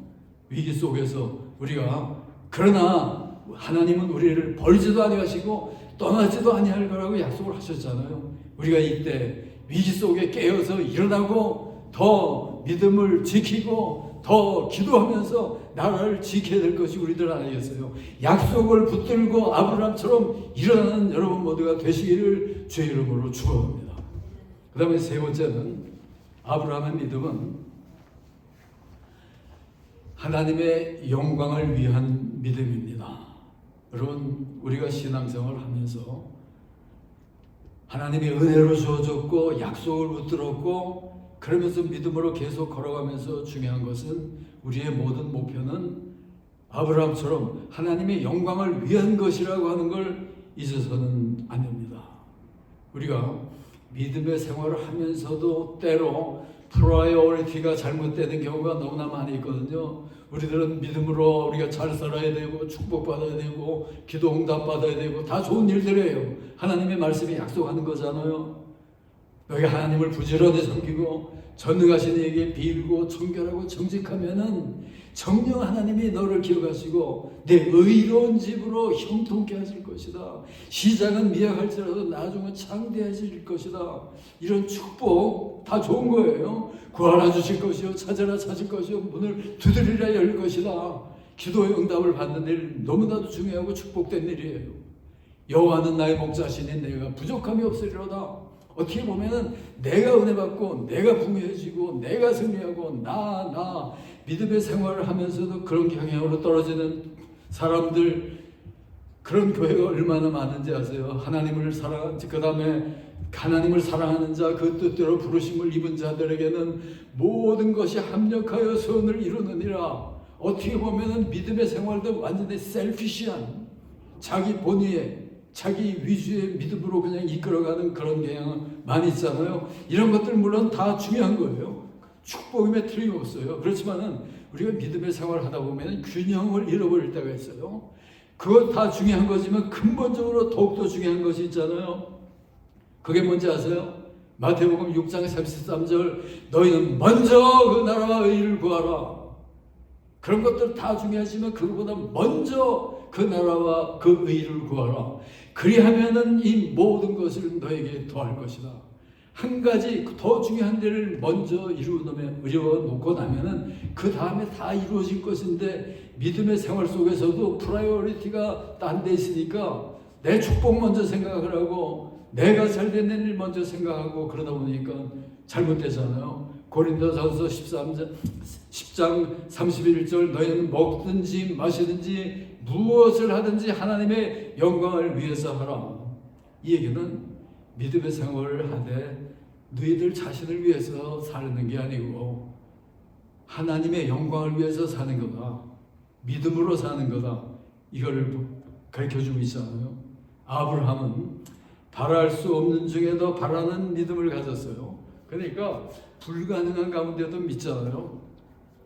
위기 속에서 우리가, 그러나 하나님은 우리를 버리지도 아니하시고 떠나지도 아니할 거라고 약속을 하셨잖아요. 우리가 이때 위기 속에 깨어서 일어나고 더 믿음을 지키고 더 기도하면서 나라를 지켜야 될 것이 우리들 아니겠어요? 약속을 붙들고 아브라함처럼 일어나는 여러분 모두가 되시기를 주의 이름으로 축원합니다. 그 다음에 세 번째는, 아브라함의 믿음은 하나님의 영광을 위한 믿음입니다. 여러분, 우리가 신앙생활을 하면서 하나님의 은혜로 주어졌고 약속을 붙들었고, 그러면서 믿음으로 계속 걸어가면서 중요한 것은, 우리의 모든 목표는 아브라함처럼 하나님의 영광을 위한 것이라고 하는 걸 잊어서는 안 됩니다. 우리가 믿음의 생활을 하면서도 때로 프라이어리티가 잘못되는 경우가 너무나 많이 있거든요. 우리들은 믿음으로 우리가 잘 살아야 되고 축복받아야 되고 기도 응답받아야 되고 다 좋은 일들이에요. 하나님의 말씀이 약속하는 거잖아요. 너희가 하나님을 부지런히 섬기고 전능하신 이에게 빌고 청결하고 정직하면은 정녕 하나님이 너를 기억하시고 내 의로운 집으로 형통케 하실 것이다. 시작은 미약할지라도 나중은 창대해질 것이다. 이런 축복 다 좋은 거예요. 구하라 주실 것이요 찾으라 찾을 것이요 문을 두드리라 열 것이다. 기도의 응답을 받는 일 너무나도 중요하고 축복된 일이에요. 여호와는 나의 목자시니 내가 부족함이 없으리로다. 어떻게 보면은 내가 은혜 받고 내가 풍요해지고 내가 승리하고 나 믿음의 생활을 하면서도 그런 경향으로 떨어지는 사람들, 그런 교회가 얼마나 많은지 아세요? 하나님을 사랑하는, 그 다음에 하나님을 사랑하는 자, 그 뜻대로 부르심을 입은 자들에게는 모든 것이 합력하여 선을 이루느니라. 어떻게 보면은 믿음의 생활도 완전히 셀피시한 자기 본위에 자기 위주의 믿음으로 그냥 이끌어가는 그런 경향은 많이 있잖아요. 이런 것들 물론 다 중요한 거예요. 축복임에 틀림없어요. 그렇지만은 우리가 믿음의 생활을 하다 보면 균형을 잃어버릴 때가 있어요. 그것 다 중요한 거지만 근본적으로 더욱더 중요한 것이 있잖아요. 그게 뭔지 아세요? 마태복음 6장 33절, 너희는 먼저 그 나라와 의를 구하라. 그런 것들 다 중요하지만 그것보다 먼저 그 나라와 그 의를 구하라. 그리하면은 이 모든 것을 너에게 더할 것이다. 한 가지 더 중요한 데를 먼저 이루어놓고 나면은 그 다음에 다 이루어질 것인데, 믿음의 생활 속에서도 프라이어리티가 딴 데 있으니까 내 축복 먼저 생각을 하고 내가 잘 되는 일 먼저 생각하고 그러다 보니까 잘못되잖아요. 고린도전서 10장 31절 너희는 먹든지 마시든지 무엇을 하든지 하나님의 영광을 위해서 하라. 이 얘기는 믿음의 생활을 하되 너희들 자신을 위해서 사는 게 아니고 하나님의 영광을 위해서 사는 거다. 믿음으로 사는 거다. 이걸 가르쳐주고 있잖아요. 아브라함은 바랄 수 없는 중에도 바라는 믿음을 가졌어요. 그러니까 불가능한 가운데도 믿잖아요.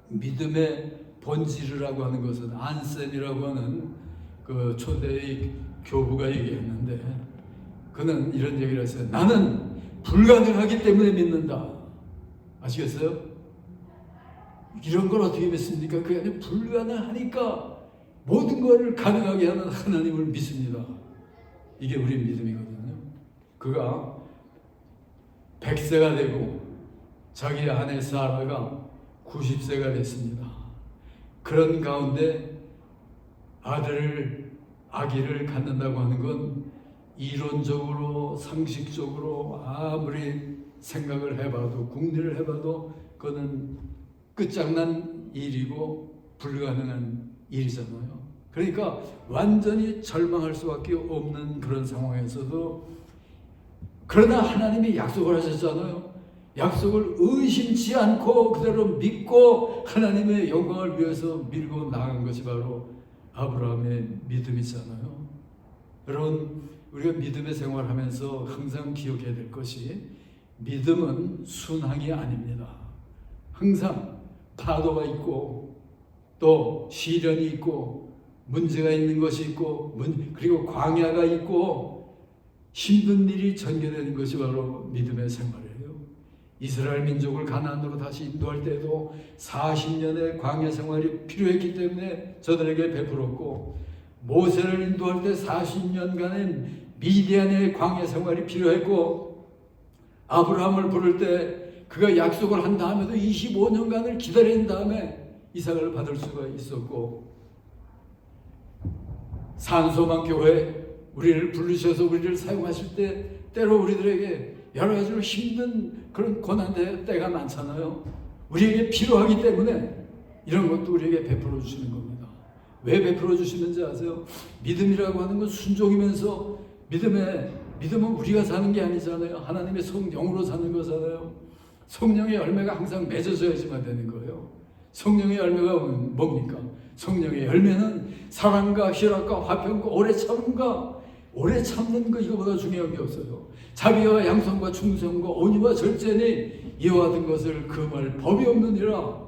믿음의 본질이라고 하는 것은 안센이라고 하는 그 초대의 교부가 얘기했는데, 그는 이런 얘기를 했어요. 나는 불가능하기 때문에 믿는다. 아시겠어요? 이런 걸 어떻게 믿습니까? 그게 아니라 불가능하니까 모든 것을 가능하게 하는 하나님을 믿습니다. 이게 우리 믿음이거든요. 그가 100세가 되고 자기 아내 사라가 90세가 됐습니다. 그런 가운데 아기를 갖는다고 하는 건 이론적으로 상식적으로 아무리 생각을 해봐도 궁리를 해봐도 그거는 끝장난 일이고 불가능한 일이잖아요. 그러니까 완전히 절망할 수밖에 없는 그런 상황에서도, 그러나 하나님이 약속을 하셨잖아요. 약속을 의심치 않고 그대로 믿고 하나님의 영광을 위해서 밀고 나간 것이 바로 아브라함의 믿음이잖아요. 여러분, 우리가 믿음의 생활하면서 항상 기억해야 될 것이, 믿음은 순항이 아닙니다. 항상 파도가 있고 또 시련이 있고 문제가 있는 것이 있고 그리고 광야가 있고 힘든 일이 전개되는 것이 바로 믿음의 생활이에요. 이스라엘 민족을 가나안으로 다시 인도할 때도 40년의 광야 생활이 필요했기 때문에 저들에게 베풀었고, 모세를 인도할 때 40년간의 미디안의 광야 생활이 필요했고, 아브라함을 부를 때 그가 약속을 한 다음에도 25년간을 기다린 다음에 이삭을 받을 수가 있었고, 산소만 교회 우리를 부르셔서 우리를 사용하실 때 때로 우리들에게 여러 가지로 힘든 그런 고난의 때가 많잖아요. 우리에게 필요하기 때문에 이런 것도 우리에게 베풀어 주시는 겁니다. 왜 베풀어 주시는지 아세요? 믿음이라고 하는 건 순종이면서, 믿음은 우리가 사는 게 아니잖아요. 하나님의 성령으로 사는 거잖아요. 성령의 열매가 항상 맺어져야지만 되는 거예요. 성령의 열매가 뭡니까? 성령의 열매는 사랑과 희락과 화평과 오래 참음과, 오래 참는 거 이거보다 중요한 게 없어요. 자비와 양선과 충성과 온유와 절제니 이와 같은 것을 금할 법이 없느니라.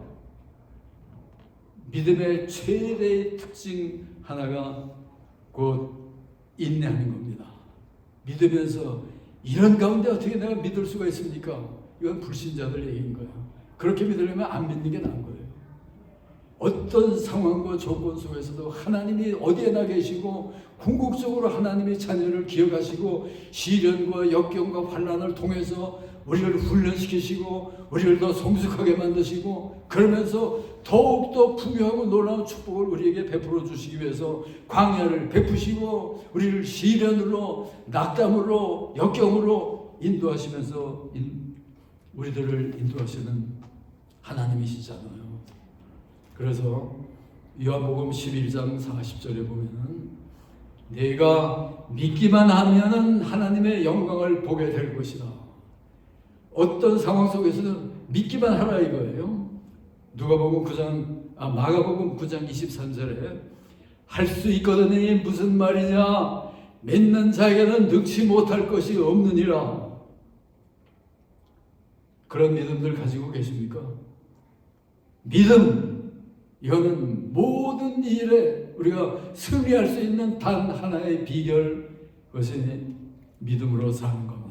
믿음의 최대의 특징 하나가 곧 인내하는 겁니다. 믿으면서 이런 가운데 어떻게 내가 믿을 수가 있습니까? 이건 불신자들 얘기인 거예요. 그렇게 믿으려면 안 믿는 게 나은 거예요. 어떤 상황과 조건 속에서도 하나님이 어디에나 계시고 궁극적으로 하나님의 자녀를 기억하시고 시련과 역경과 환난을 통해서 우리를 훈련시키시고 우리를 더 성숙하게 만드시고, 그러면서 더욱더 풍요하고 놀라운 축복을 우리에게 베풀어 주시기 위해서 광야를 베푸시고 우리를 시련으로 낙담으로 역경으로 인도하시면서 우리들을 인도하시는 하나님이시잖아요. 그래서 요한복음 11장 40절에 보면은 내가 믿기만 하면은 하나님의 영광을 보게 될 것이다. 어떤 상황 속에서는 믿기만 하라 이거예요. 마가복음 9장 23절에 할 수 있거든요. 무슨 말이냐? 믿는 자에게는 능치 못할 것이 없느니라. 그런 믿음들 가지고 계십니까? 믿음, 이거는 모든 일에 우리가 승리할 수 있는 단 하나의 비결, 그것이 믿음으로 사는 겁니다.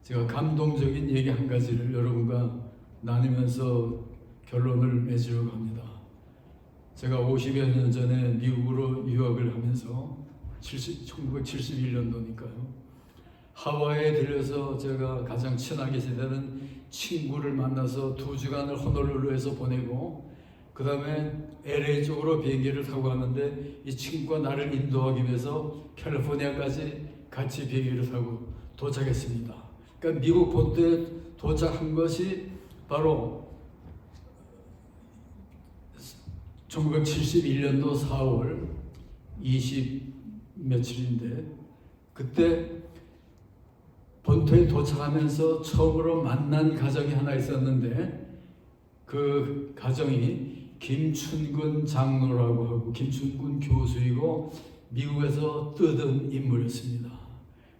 제가 감동적인 얘기 한 가지를 여러분과 나누면서 결론을 맺으려고 합니다. 제가 50여 년 전에 미국으로 유학을 하면서 1971년도니까요. 하와이에 들려서 제가 가장 친하게 지내는 친구를 만나서 2주간을 호놀룰루에서 보내고 그 다음에 LA 쪽으로 비행기를 타고 갔는데 이 친구가 나를 인도하기 위해서 캘리포니아까지 같이 비행기를 타고 도착했습니다. 그러니까 미국 본토에 도착한 것이 바로 1971년도 4월 20 며칠인데 그때 본토에 도착하면서 처음으로 만난 가정이 하나 있었는데 그 가정이 김춘근 장로라고 하고 김춘근 교수이고 미국에서 뜯은 인물이었습니다.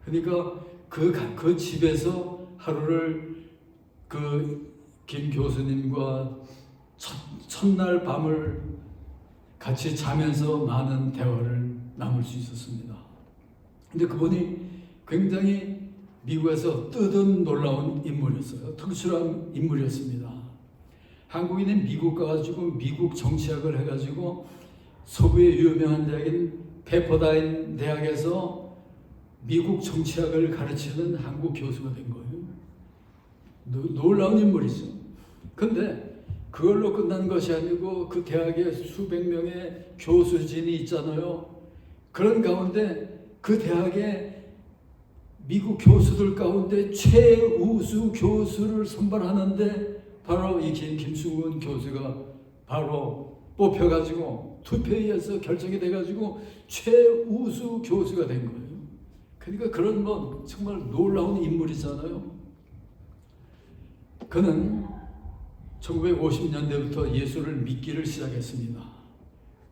그러니까 그 집에서 하루를 그 김 교수님과 첫날 밤을 같이 자면서 많은 대화를 나눌 수 있었습니다. 근데 그분이 굉장히 미국에서 뜯은 놀라운 인물이었어요. 특출한 인물이었습니다. 한국인은 미국 가가지고 미국 정치학을 해가지고 서부의 유명한 대학인 페퍼다인 대학에서 미국 정치학을 가르치는 한국 교수가 된 거예요. 놀라운 인물이죠. 근데 그걸로 끝난 것이 아니고 그 대학에 수백 명의 교수진이 있잖아요. 그런 가운데 그 대학에 미국 교수들 가운데 최우수 교수를 선발하는데 바로 이 김충근 교수가 바로 뽑혀가지고 투표에 의해서 결정이 돼가지고 최우수 교수가 된 거예요. 그러니까 그런 뭐 정말 놀라운 인물이잖아요. 그는 1950년대부터 예수를 믿기를 시작했습니다.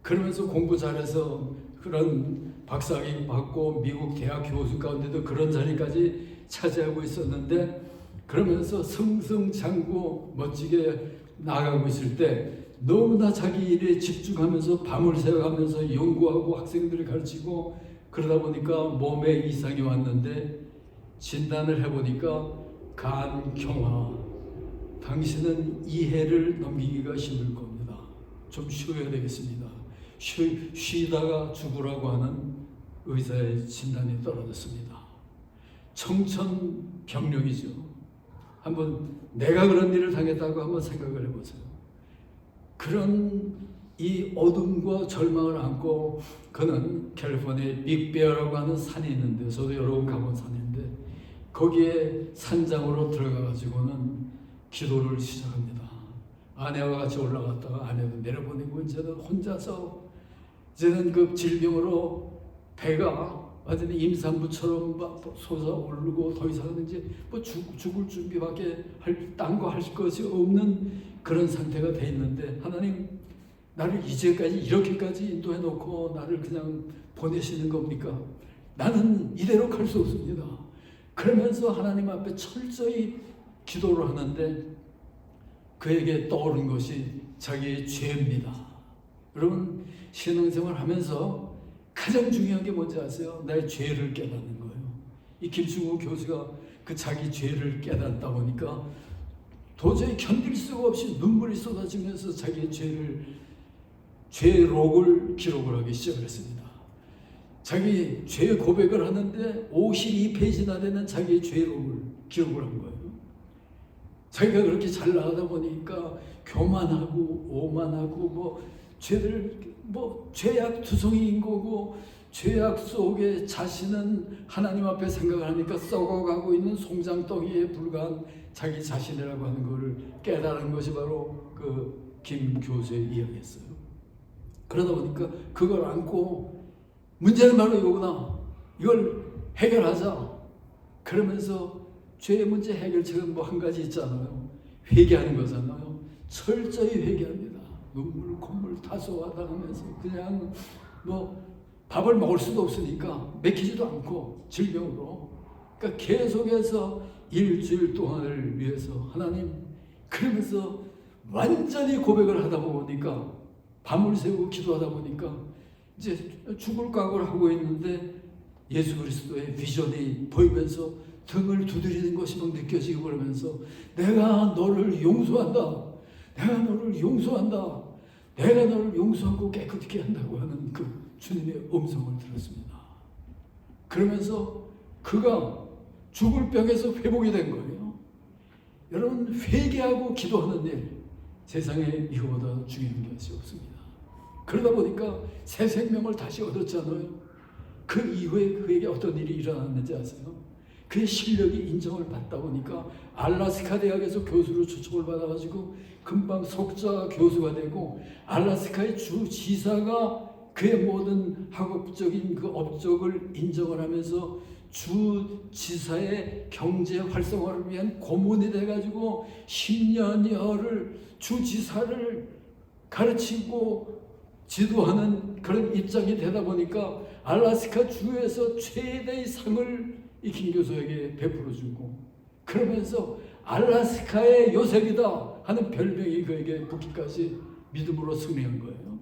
그러면서 공부 잘해서 그런 박사학위 받고 미국 대학 교수 가운데도 그런 자리까지 차지하고 있었는데 그러면서 승승장구 멋지게 나가고 있을 때 너무나 자기 일에 집중하면서 밤을 새워가면서 연구하고 학생들을 가르치고 그러다 보니까 몸에 이상이 왔는데 진단을 해보니까 간경화. 당신은 이 해를 넘기기가 힘들 겁니다. 좀 쉬어야 되겠습니다. 쉬다가 죽으라고 하는 의사의 진단이 떨어졌습니다. 청천벽력이죠. 한번 내가 그런 일을 당했다고 한번 생각을 해보세요. 그런 이 어둠과 절망을 안고 그는 캘리포니아의 빅베어라고 하는 산이 있는데 저도 여러 번 가본 산인데 거기에 산장으로 들어가 가지고는 기도를 시작합니다. 아내와 같이 올라갔다가 아내도 내려보내고 이제는 혼자서 이제는 그 질병으로 배가 완전히 임산부처럼 솟아오르고 더 이상은 이제 뭐 죽을 준비밖에 딴 거 할 것이 없는 그런 상태가 돼 있는데 하나님 나를 이제까지 이렇게까지 인도해 놓고 나를 그냥 보내시는 겁니까? 나는 이대로 갈 수 없습니다. 그러면서 하나님 앞에 철저히 기도를 하는데 그에게 떠오른 것이 자기의 죄입니다. 여러분 신앙생활 하면서 가장 중요한 게 뭔지 아세요? 나의 죄를 깨닫는 거예요. 이 김충근 교수가 그 자기 죄를 깨닫다 보니까 도저히 견딜 수가 없이 눈물이 쏟아지면서 자기의 죄록을 기록을 하기 시작했습니다. 자기 죄 고백을 하는데 52페이지나 되는 자기의 죄록을 기록을 한 거예요. 자기가 그렇게 잘 나가다 보니까 교만하고 오만하고 뭐 죄들 뭐 죄악투성이인 거고 죄악 속에 자신은 하나님 앞에 생각을 하니까 썩어가고 있는 송장덩이에 불과한 자기 자신이라고 하는 것을 깨달은 것이 바로 그 김 교수의 이야기였어요. 그러다 보니까 그걸 안고 문제는 바로 이거구나. 이걸 해결하자. 그러면서 죄의 문제 해결책은 뭐 한 가지 있잖아요. 회개하는 거잖아요. 철저히 회개합니다. 눈물 콧물 타소하다하면서 그냥 뭐 밥을 먹을 수도 없으니까 먹히지도 않고 질병으로 그러니까 계속해서 일주일 동안을 위해서 하나님 그러면서 완전히 고백을 하다 보니까 밤을 새우고 기도하다 보니까 이제 죽을 각오를 하고 있는데 예수 그리스도의 비전이 보이면서 등을 두드리는 것이 막 느껴지고 그러면서 내가 너를 용서한다. 내가 너를 용서한다. 내가 너를 용서하고 깨끗하게 한다고 하는 그 주님의 음성을 들었습니다. 그러면서 그가 죽을 병에서 회복이 된 거예요. 여러분, 회개하고 기도하는 일, 세상에 이거보다 중요한 것이 없습니다. 그러다 보니까 새 생명을 다시 얻었잖아요. 그 이후에 그에게 어떤 일이 일어났는지 아세요? 그의 실력이 인정을 받다 보니까 알래스카 대학에서 교수로 초청을 받아가지고 금방 석좌 교수가 되고, 알래스카의 주지사가 그의 모든 학업적인 그 업적을 인정을 하면서 주지사의 경제 활성화를 위한 고문이 돼가지고 10년여를 주지사를 가르치고 지도하는 그런 입장이 되다 보니까 알래스카 주에서 최대의 상을 이 김 교수에게 베풀어 주고, 그러면서 알래스카의 요셉이다 하는 별명이 그에게 붙기까지 믿음으로 승리한 거예요.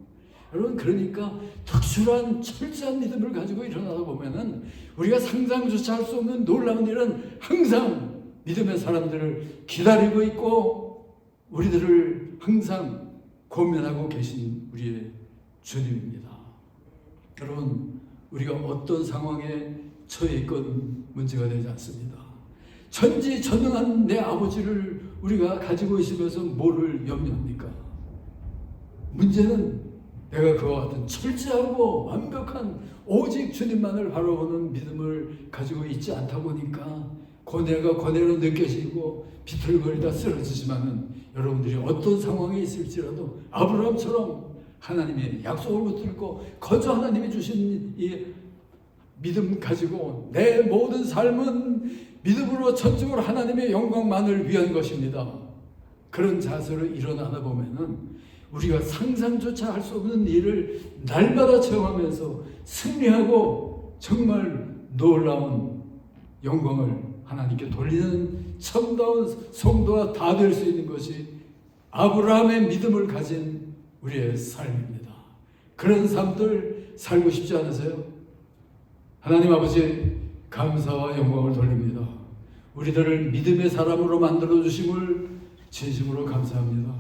여러분, 그러니까 특출한 철저한 믿음을 가지고 일어나다 보면은 우리가 상상조차 할 수 없는 놀라운 일은 항상 믿음의 사람들을 기다리고 있고 우리들을 항상 고민하고 계신 우리의 주님입니다. 여러분, 우리가 어떤 상황에 처해 있건 문제가 되지 않습니다. 전지전능한 내 아버지를 우리가 가지고 있으면서 뭐를 염려합니까? 문제는 내가 그와 같은 철저하고 완벽한 오직 주님만을 바라보는 믿음을 가지고 있지 않다 보니까 고뇌가 고뇌로 느껴지고 비틀거리다 쓰러지지만은, 여러분들이 어떤 상황에 있을지라도 아브라함처럼 하나님의 약속을 붙들고 거저 하나님이 주신 이 믿음 가지고 내 모든 삶은 믿음으로 전적으로 하나님의 영광만을 위한 것입니다. 그런 자세로 일어나다 보면은 우리가 상상조차 할 수 없는 일을 날마다 체험하면서 승리하고 정말 놀라운 영광을 하나님께 돌리는 참다운 성도가 다 될 수 있는 것이 아브라함의 믿음을 가진 우리의 삶입니다. 그런 삶들 살고 싶지 않으세요? 하나님 아버지, 감사와 영광을 돌립니다. 우리들을 믿음의 사람으로 만들어 주심을 진심으로 감사합니다.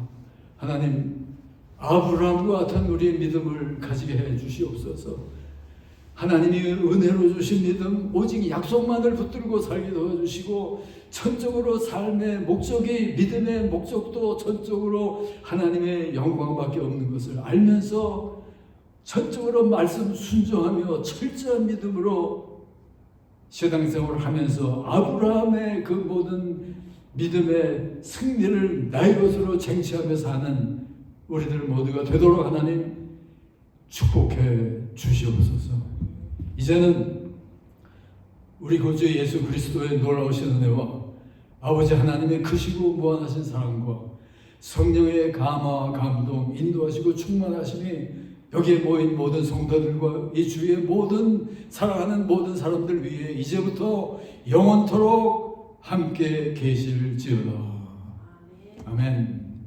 하나님, 아브라함과 같은 우리의 믿음을 가지게 해 주시옵소서. 하나님이 은혜로 주신 믿음, 오직 약속만을 붙들고 살게 도와주시고, 전적으로 삶의 목적이, 믿음의 목적도 전적으로 하나님의 영광밖에 없는 것을 알면서 전적으로 말씀 순종하며 철저한 믿음으로 신앙생활을 하면서 아브라함의 그 모든 믿음의 승리를 나의 것으로 쟁취하며 사는 우리들 모두가 되도록 하나님 축복해 주시옵소서. 이제는 우리 구주 예수 그리스도의 놀라우신 은혜와 아버지 하나님의 크시고 무한하신 사랑과 성령의 감화, 감동, 인도하시고 충만하심이 여기에 모인 모든 성도들과 이 주위의 모든 사랑하는 모든 사람들 위해 이제부터 영원토록 함께 계실지어다. 아멘.